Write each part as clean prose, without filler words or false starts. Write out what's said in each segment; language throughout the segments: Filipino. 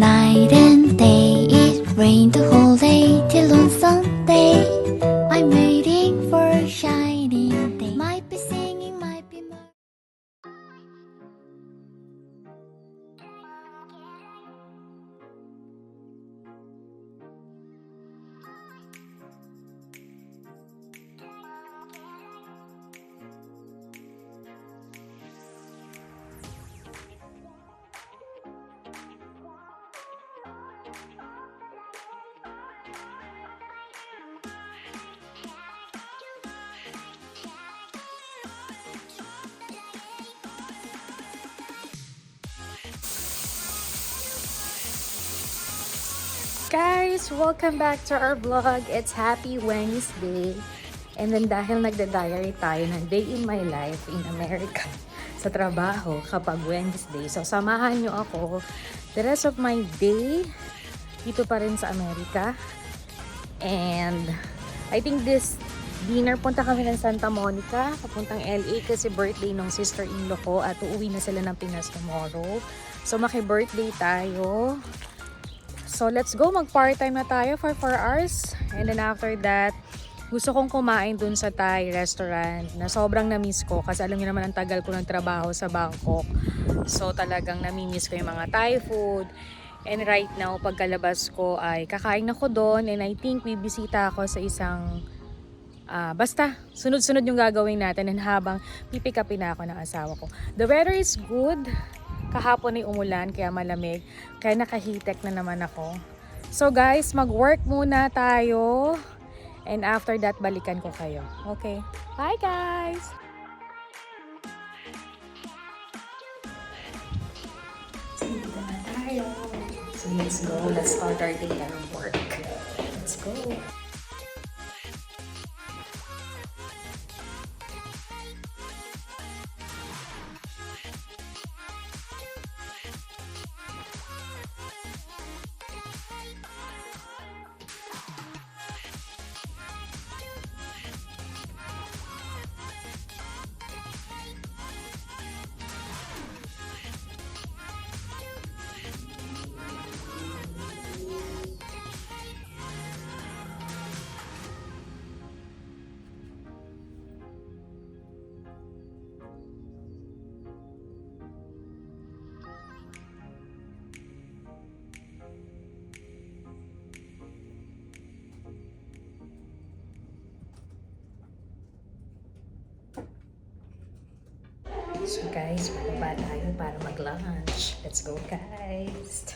night and day. It rained the whole day till on Sunday. I'm waiting for a shining day. Might be singing, might be Guys, welcome back to our vlog. It's Happy Wednesday. And then dahil nagda-diary tayo ng day in my life in America sa trabaho kapag Wednesday. So samahan nyo ako the rest of my day dito pa rin sa Amerika. And I think this dinner, punta kami ng Santa Monica, papuntang LA kasi birthday ng sister-in-law ko at uuwi na sila ng Pinas tomorrow. So maki-birthday tayo. So, let's go. Mag-part-time na tayo for 4 hours. And then after that, gusto kong kumain dun sa Thai restaurant na sobrang na-miss ko. Kasi alam niyo naman ang tagal ko ng trabaho sa Bangkok. So, talagang nami-miss ko yung mga Thai food. And right now, pagkalabas ko ay kakain ako doon. And I think bibisita ako sa isang... basta, sunod-sunod yung gagawin natin. And habang pipick upin na ako ng asawa ko. The weather is good. Kahapon ay umulan kaya malamig. Kaya nakahitek na naman ako. So guys, mag-work muna tayo. And after that, balikan ko kayo. Okay? Bye guys! So, dito na tayo. So let's go. Let's start our day at work. Let's go. So guys, bababa tayo para mag-lunch. Let's go guys!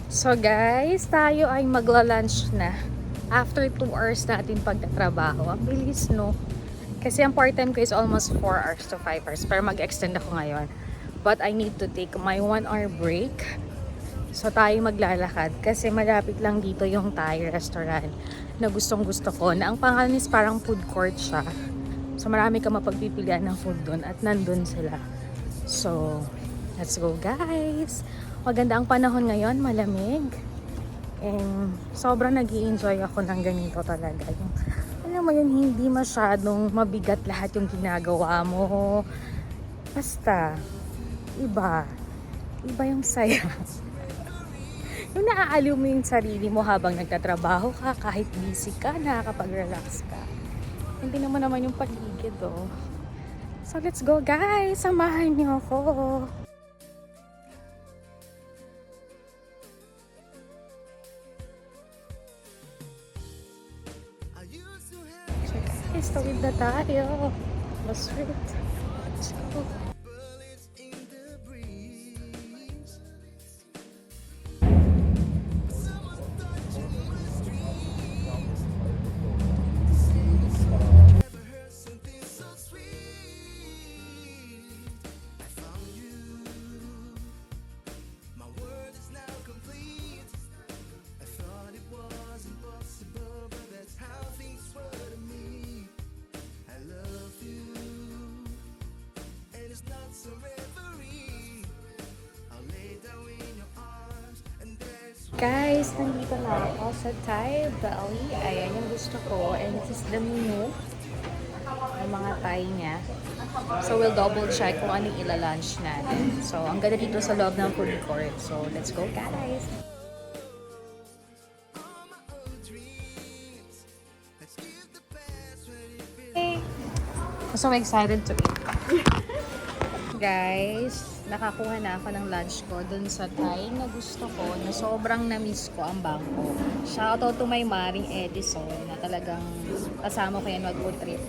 So guys, tayo ay magla-lunch na. After 2 hours natin pagtatrabaho. Ang bilis, no? Kasi ang part-time ko is almost 4 hours to 5 hours. Pero mag-extend ako ngayon. But I need to take my 1 hour break. So tayo maglalakad. Kasi malapit lang dito yung Thai restaurant na gustong gusto ko. Na ang pangalan is parang food court siya. So marami ka mapagpipilian ng food doon. At nandun sila. So, let's go guys! Maganda ang panahon ngayon. Malamig. And sobrang nag-i-enjoy ako ng ganito talaga. Yung, alam mo yun, hindi masyadong mabigat lahat yung ginagawa mo. Basta, iba. Iba yung saya. Yung naaaliw mo yung sarili mo habang nagtatrabaho ka, kahit busy ka, nakakapag-relax ka. Hindi naman yung paligid, oh. So, let's go guys! Samahan niyo ako! Guys, tawid na tayo. Let's wait. Let's go. Guys, nandito na ako sa Thai Valley. Ayan yung gusto ko. And this is the menu. Yung mga Thai niya. So, we'll double check kung anong ila-lunch natin. So, ang ganda dito sa loob ng food court. So, let's go guys! Hey! I'm so excited to eat. Guys, nakakuha na ako ng lunch ko dun sa Thai na gusto ko, na sobrang na-miss ko ang bangko. Shoutout to my Maring Edison na talagang kasama ko yan mag-food trip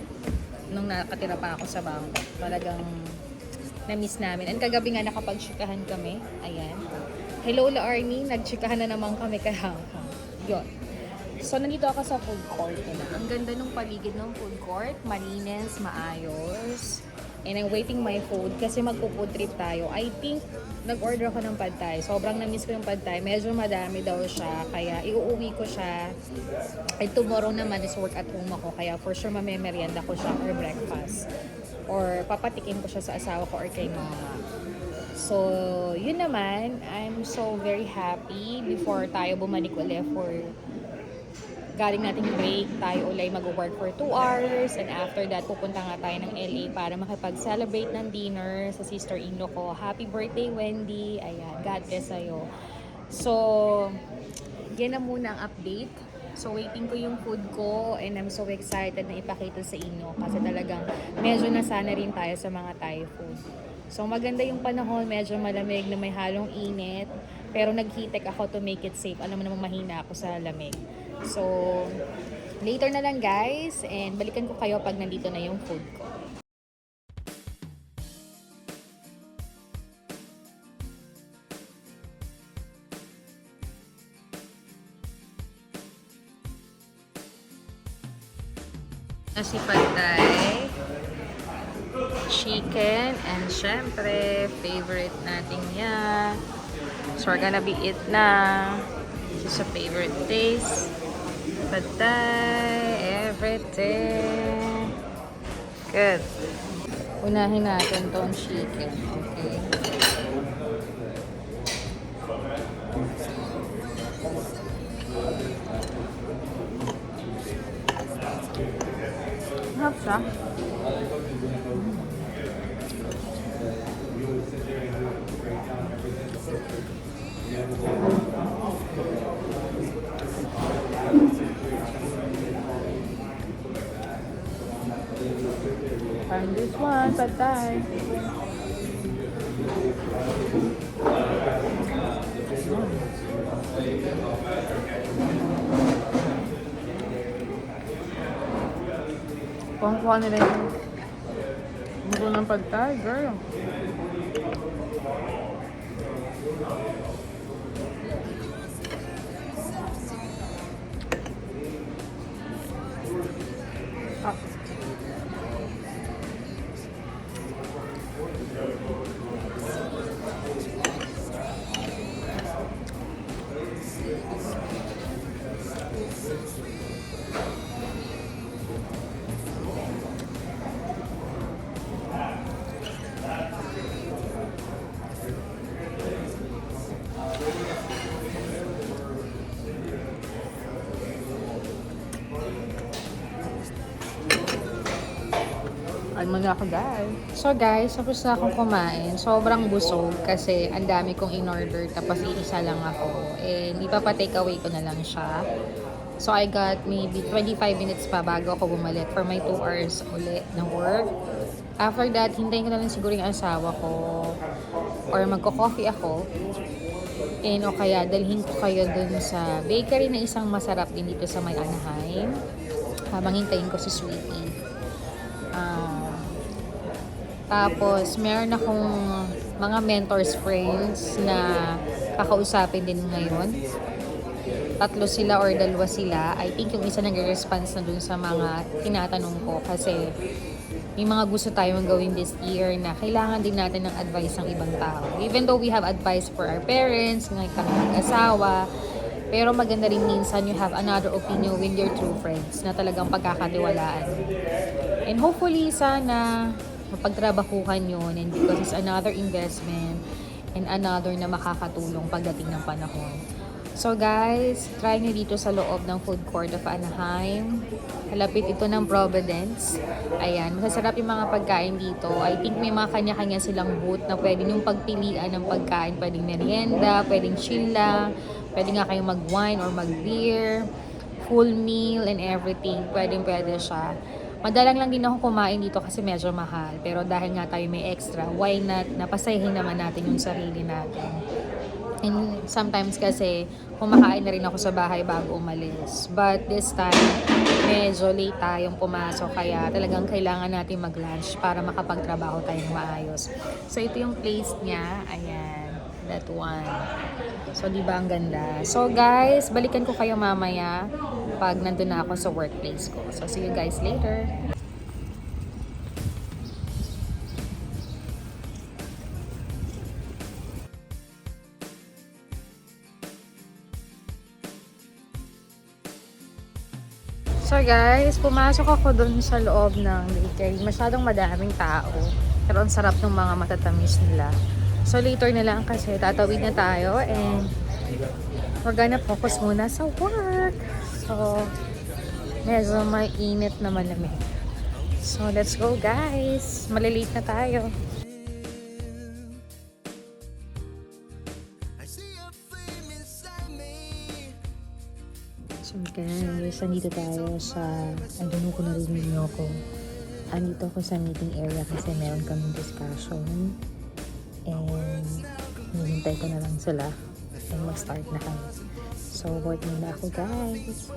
nung nakatira pa ako sa bangko. Talagang na-miss namin. And kagabi nga nakapag-chikahan kami. Ayan. Hello La Arnie, nag-chikahan na naman kami kahapon. Yun. So, nandito ako sa food court nila. Ang ganda ng paligid ng food court. Malinis, maayos. And I'm waiting my food kasi magpo-food trip tayo. I think nag-order ako ng pad thai. Sobrang na-miss ko yung pad thai. Medyo madami daw siya. Kaya iuuwi ko siya. Ay tomorrow naman is work at home ako. Kaya for sure mamemerienda ko siya or breakfast. Or papatikin ko siya sa asawa ko or kay mama. So, yun naman. I'm so very happy before tayo bumalik ulit for galing nating break, tayo ulay mag-work for 2 hours and after that, pupunta nga tayo ng LA para makipag-celebrate ng dinner sa sister-in-law ko. Happy birthday, Wendy! Ayan, God bless sa'yo. So, yan na muna ang update. So, waiting ko yung food ko and I'm so excited na ipakita sa inyo kasi talagang medyo nasana rin tayo sa mga Thai food. So, maganda yung panahon, medyo malamig na may halong init pero nag-heat tech ako to make it safe. Alam mo namang mahina ako sa lamig. So, later na lang guys and balikan ko kayo pag nandito na yung food ko. Nasi pad thai, chicken, and syempre, favorite natin yan. So, we're gonna be eat na. This is a favorite taste. Pad thai, everything. Good. Unahin natin tong chicken. Okay. Harap siya. And this one, pad thai. Kuha nila yung mundo ng pad thai, girl. Ah. Ay muna ako guys. So guys, tapos na akong kumain. Sobrang busog kasi ang dami kong in-order tapos iisa lang ako. And ipapa-take away ko na lang siya. So I got maybe 25 minutes pa bago ako bumalik for my 2 hours ulit ng work. After that, hintayin ko na lang siguro yung asawa ko or magko-coffee ako. And o kaya dalhin ko kayo dun sa bakery na isang masarap din dito sa may Anaheim. Habang hintayin ko si Sweetie. Tapos, meron akong mga mentors friends na kakausapin din ngayon. 3 sila or 2 sila. I think yung isa nag-response na dun sa mga tinatanong ko kasi may mga gusto tayong gawin this year na kailangan din natin ng advice ng ibang tao. Even though we have advice for our parents, ngayon kami mag-asawa, pero maganda rin minsan you have another opinion with your true friends na talagang pagkakatiwalaan. And hopefully, sana mapagtrabahuhan yun and because it's another investment and another na makakatulong pagdating ng panahon. So guys, try nyo dito sa loob ng food court of Anaheim. Kalapit ito ng Providence. Ayan, masasarap yung mga pagkain dito. I think may mga kanya-kanya silang booth na pwede yung pagpilian ng pagkain. Pwedeng merienda, pwedeng chill lang, pwede nga kayong mag-wine or mag-beer, full meal and everything. Pwede siya. Madalang lang din ako kumain dito kasi medyo mahal. Pero dahil nga tayo may extra, why not? Napasahin naman natin yung sarili natin. And sometimes kasi kumakain na rin ako sa bahay bago umalis. But this time, medyo late tayong pumasok kaya talagang kailangan natin mag-lunch para makapagtrabaho tayong maayos. So ito yung place niya. Ayan, that one. So di ba ang ganda? So guys, balikan ko kayo mamaya pag nandun na ako sa workplace ko. So see you guys later. So guys, pumasok ako dun sa loob ng bakery. Masyadong madaming tao. Pero ang sarap ng mga matatamis nila. So later na lang kasi tatawid na tayo and we're gonna focus muna sa work. So, medyo mainit na malamig. So let's go guys. Malilate na tayo. So guys, andito tayo sa, I don't know kung narinig niyo ako. Andito ako sa meeting area kasi meron kaming discussion. And hinihintay ko na lang sila. And mag-start na kami. So work muna ako guys.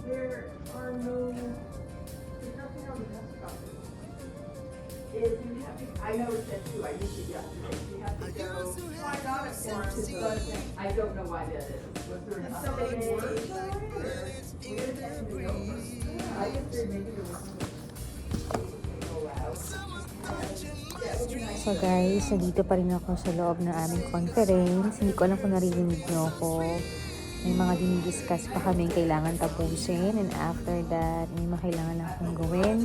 There are no, there's nothing on the desktop. If you have to, I noticed that too, I used it yesterday, you have to go, I got it for him, but I don't know why that is. Was there an update? I guess there maybe there was some. So guys, nandito pa rin ako sa loob ng aming conference. Hindi ko alam kung naririnig niyo ako. May mga dinidiscuss pa kami kailangan tapusin. And after that, may mga kailangan lang akong gawin.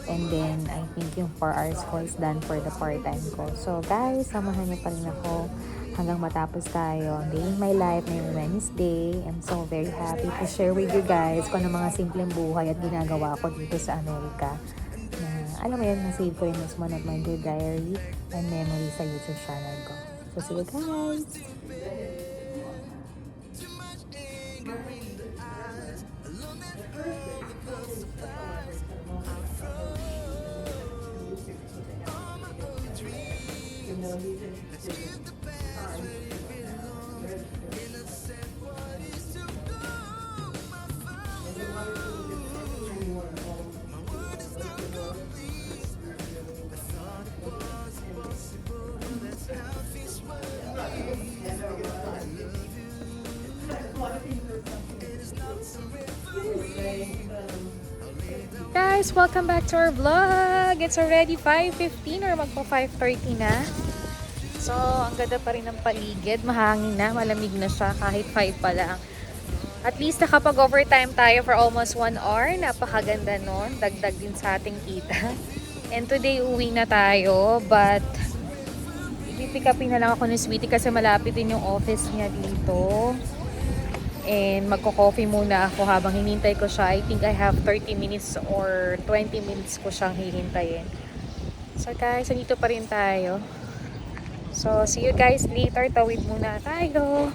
And then, I think yung 4 hours ko is done for the part-time ko. So guys, samahan niyo pa rin ako hanggang matapos tayo. Day in my life, ngayong Wednesday. I'm so very happy to share with you guys kung ano mga simpleng buhay at ginagawa ko dito sa Amerika. Na, alam mo yun, nasave ko yun as one of my good diary and memories sa YouTube channel ko. So see you guys! Guys, welcome back to our vlog. It's already 5:15 or magpo 5:30 na. So, ang ganda pa rin ng paligid. Mahangin na, malamig na siya kahit 5 pa lang. At least nakapag-overtime tayo for almost 1 hour. Napakaganda nun. Dagdag din sa ating kita. And today, uwi na tayo. But, pipick upin na lang ako ni Sweetie kasi malapit din yung office niya dito. And magko-coffee muna ako habang hinintay ko siya. I think I have 30 minutes or 20 minutes ko siyang hihintayin. So guys, nandito pa rin tayo. So see you guys later. Tawid muna tayo.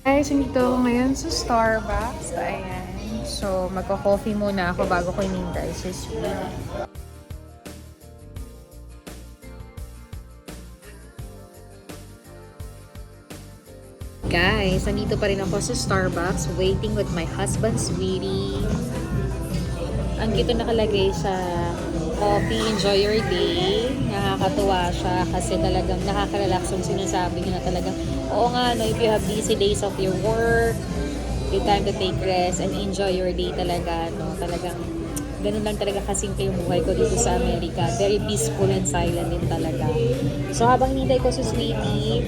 Guys, nandito ako ngayon sa Starbucks. Ayan. So magko-coffee muna ako bago ko hinintay si Sweetie. Guys, nandito pa rin ako sa Starbucks waiting with my husband, Sweetie. Ang cute nakalagay sa coffee, enjoy your day. Nakakatuwa siya kasi talagang nakaka-relax yung sinasabi niya na talagang, oo nga, no, if you have busy days of your work, take time to take rest and enjoy your day talaga, no. Talagang Ganun lang talaga kasimple yung buhay ko dito sa Amerika. Very peaceful and silent din talaga. So habang hinintay ko si Sweetie,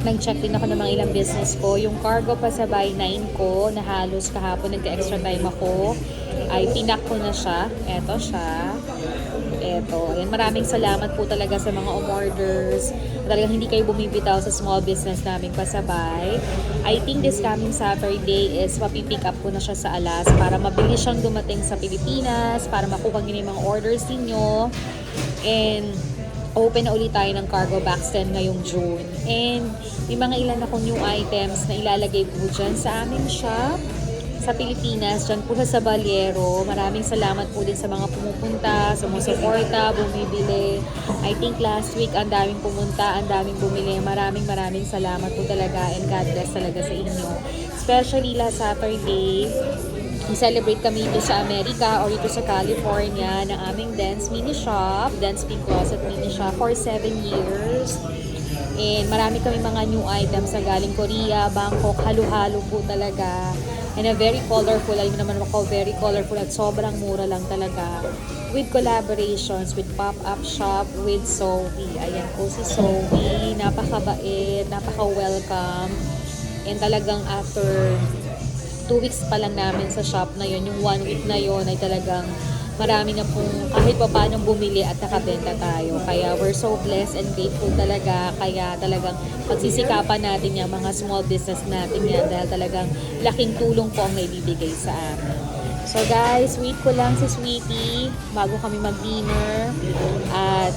nag-check din ako ng mga ilang business ko. Yung cargo pa sa by 9 ko, na halos kahapon nagka-extra time ako, ay pinak ko na siya. Eto siya. Eto. Ayan, maraming salamat po talaga sa mga umorders. Talagang hindi kayo bumibitaw sa small business namin pasabay. I think this coming Saturday is mapipick up ko na siya sa Alas para mabilis siyang dumating sa Pilipinas, para makuha niyo yung mga orders ninyo. And open na ulit tayo ng cargo box 10 ngayong June. And may mga ilan akong new items na ilalagay po dyan sa aming shop sa Pilipinas, dyan po sa Baliero. Maraming salamat po din sa mga pumupunta, sumusuporta, bumibili. I think last week, ang daming pumunta, ang daming bumili. Maraming salamat po talaga and God bless talaga sa inyo. Especially last Saturday, i-celebrate kami dito sa Amerika or dito sa California ng aming Dance Mini Shop, Dance Pink Closet Mini Shop for 7 years. And marami kami mga new items na galing Korea, Bangkok, halo-halo po talaga. And a very colorful, alam mo naman ako, very colorful at sobrang mura lang talaga. With collaborations, with pop-up shop, with Sophie. Ayan po si Sophie, napakabait, napaka-welcome. And talagang after 2 weeks pa lang namin sa shop na yon, yung 1 week na yon ay talagang marami na pong kahit pa paano bumili at nakabenta tayo. Kaya we're so blessed and grateful talaga. Kaya talagang pagsisikapan natin yung mga small business natin yan dahil talagang laking tulong po ang naibibigay sa amin. So guys, wait ko lang si Sweetie bago kami mag-dinner. At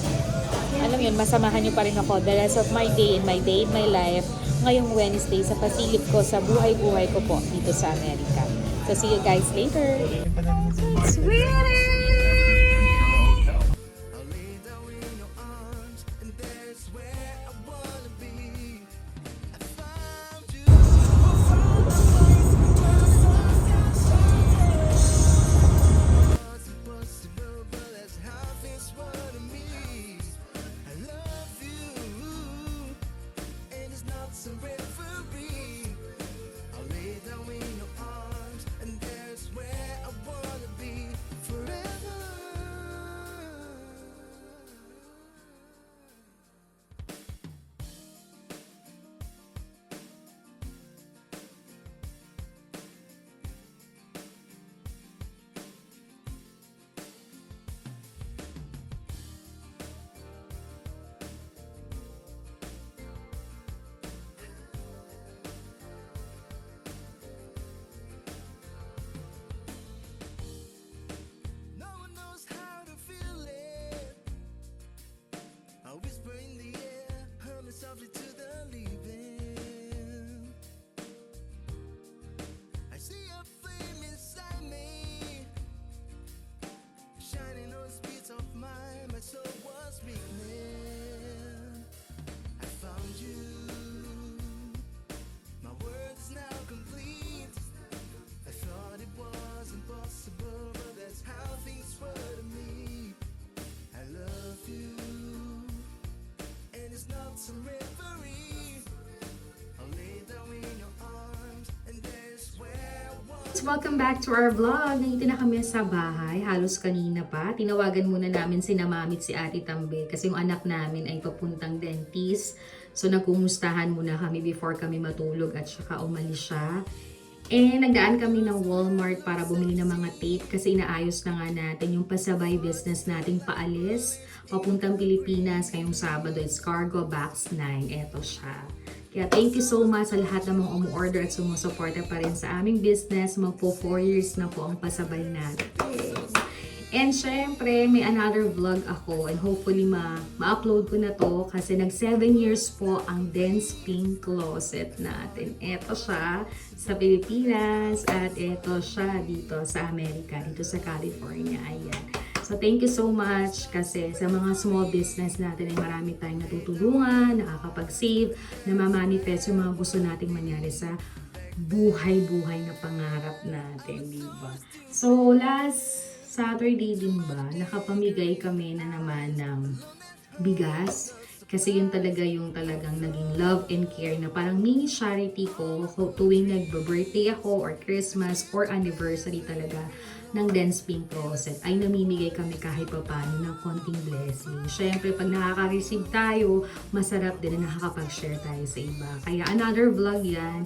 alam yun, masamahan niyo pa rin ako the rest of my day and my day in my life ngayong Wednesday sa pasilip ko sa buhay-buhay ko po dito sa Amerika. So see you guys later. Sweetie! Softly to the leaving, I see a flame inside me, shining on the speeds of mine. My soul was weakening. I found you. My world is now complete. I thought it was impossible, but that's how things were to me. I love you. It's not some reverie. I'll lay down in your arms, and there's where I want. Welcome back to our vlog. Nandito na kami sa bahay. Halos kanina pa. Tinawagan muna namin si Mami at si Ate Tambe kasi yung anak namin ay papuntang dentist. So nagkumustahan muna kami before kami matulog at saka umalis siya. Nagdaan kami ng Walmart para bumili ng mga tape kasi inaayos na nga natin yung pasabay business nating paalis papuntang Pilipinas ngayong Sabado. It's Cargo Box 9. Eto siya. Kaya thank you so much sa lahat ng mga umu-order at sumusuporta pa rin sa aming business. Magpo 4 years na po ang pasabay natin. And syempre, may another vlog ako and hopefully ma-upload ko na to kasi nag 7 years po ang Dance Pink Closet natin. Ito siya sa Pilipinas at ito siya dito sa Amerika, dito sa California. Ayan. So thank you so much kasi sa mga small business natin ay marami tayong natutulungan, nakakapag-save, namamanifest yung mga gusto nating mangyari sa buhay-buhay na pangarap natin, diba? So last Saturday din ba, nakapamigay kami na naman ng bigas Kasi yun talaga yung talagang naging love and care na parang mini charity ko tuwing nag-birthday ako or Christmas or anniversary talaga ng Dance Pink Closet ay namimigay kami kahit papano ng konting blessing. Syempre, pag nakaka-receive tayo, masarap din na nakakapag-share tayo sa iba. Kaya another vlog yan.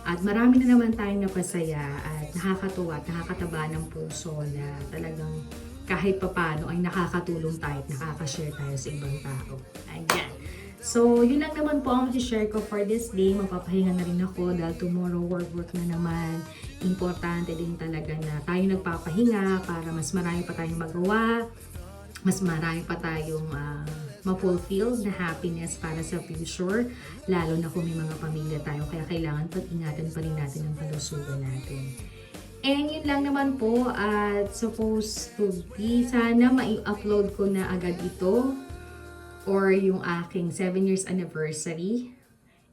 At marami na naman tayong napasaya at nakakatuwa at nakakataba ng puso na talagang kahit papano ay nakakatulong tayo at nakaka-share tayo sa ibang tao. Ayan. So, yun lang naman po ang share ko for this day. Mapapahinga na rin ako dahil tomorrow work na naman. Importante din talaga na tayo nagpapahinga para mas marami pa tayong magawa, mas marami pa tayong ma-fulfill na happiness para sa future, lalo na kung may mga pamilya tayo. Kaya kailangan pag-ingatan pa rin natin ang kalusugan natin. And yun lang naman po at supposed to be, sana mai-upload ko na agad ito or yung aking 7 years anniversary.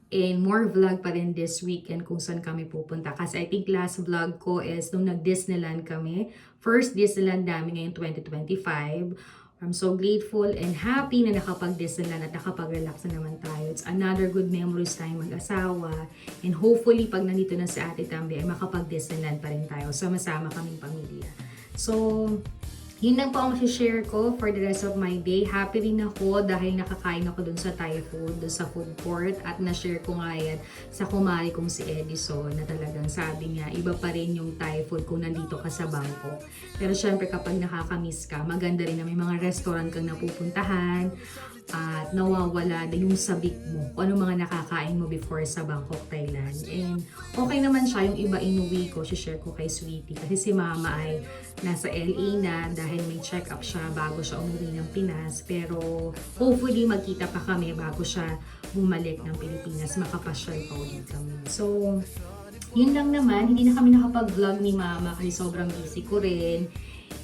And more vlog pa rin this weekend kung saan kami pupunta. Kasi I think last vlog ko is nung nag-Disneyland kami. First Disneyland namin ngayong 2025. I'm so grateful and happy na nakapag-Disneyland at nakapag-relax na naman tayo. It's another good memories tayong mag-asawa. And hopefully pag nandito na si Ate Tambi ay makapag-Disneyland pa rin tayo. Sama-sama kaming pamilya. So, yun lang po ang share ko for the rest of my day. Happy rin ako dahil nakakain ako dun sa Thai food, dun sa food court. At na-share ko nga yan sa kumari kong si Edison na talagang sabi niya, iba pa rin yung Thai food kung nandito ka sa Bangkok. Pero syempre kapag nakakamiss ka, maganda rin na may mga restaurant kang napupuntahan at nawawala din yung sabik mo kung ano mga nakakain mo before sa Bangkok, Thailand. And okay naman siya, yung iba inuwi ko, share ko kay Sweetie kasi si Mama ay nasa LA na dahil may check-up siya bago siya umuwi ng Pinas. Pero hopefully magkita pa kami bago siya bumalik ng Pilipinas, makapasyal pa ulit kami. So, yun lang naman, hindi na kami nakapag-vlog ni Mama kasi sobrang busy ko rin.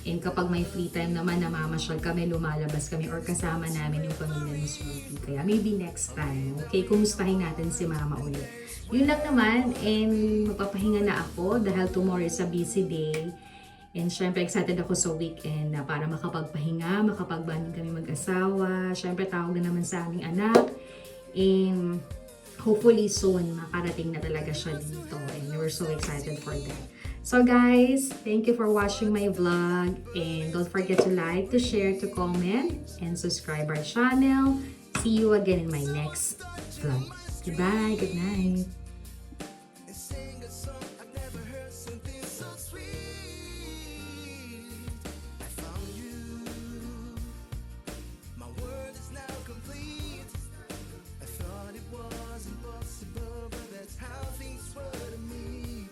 And kapag may free time naman, namamasyal kami, lumalabas kami, or kasama namin yung pamilya ni Sweetie. Kaya maybe next time, okay, kumustahin natin si Mama ulit. Yun lang naman, and magpapahinga na ako dahil tomorrow is a busy day. And syempre, excited ako sa weekend na para makapagpahinga, makapagbanding kami mag-asawa. Syempre, tawag na naman sa aming anak. And hopefully soon, makarating na talaga siya dito. And we're so excited for that. So guys, thank you for watching my vlog. And don't forget to like, to share, to comment, and subscribe our channel. See you again in my next vlog. Goodbye, good night. and sing a song I've never heard, something so sweet. I found you. My world is now complete. I thought it was impossible, but that's how things were to me.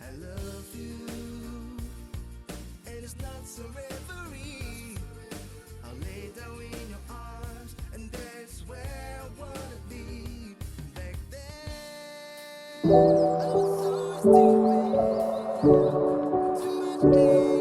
I love you, and it's not so reverie. I'll lay down in your arms, and that's where I wanna be. Back then, I was so stupid. Too much pain.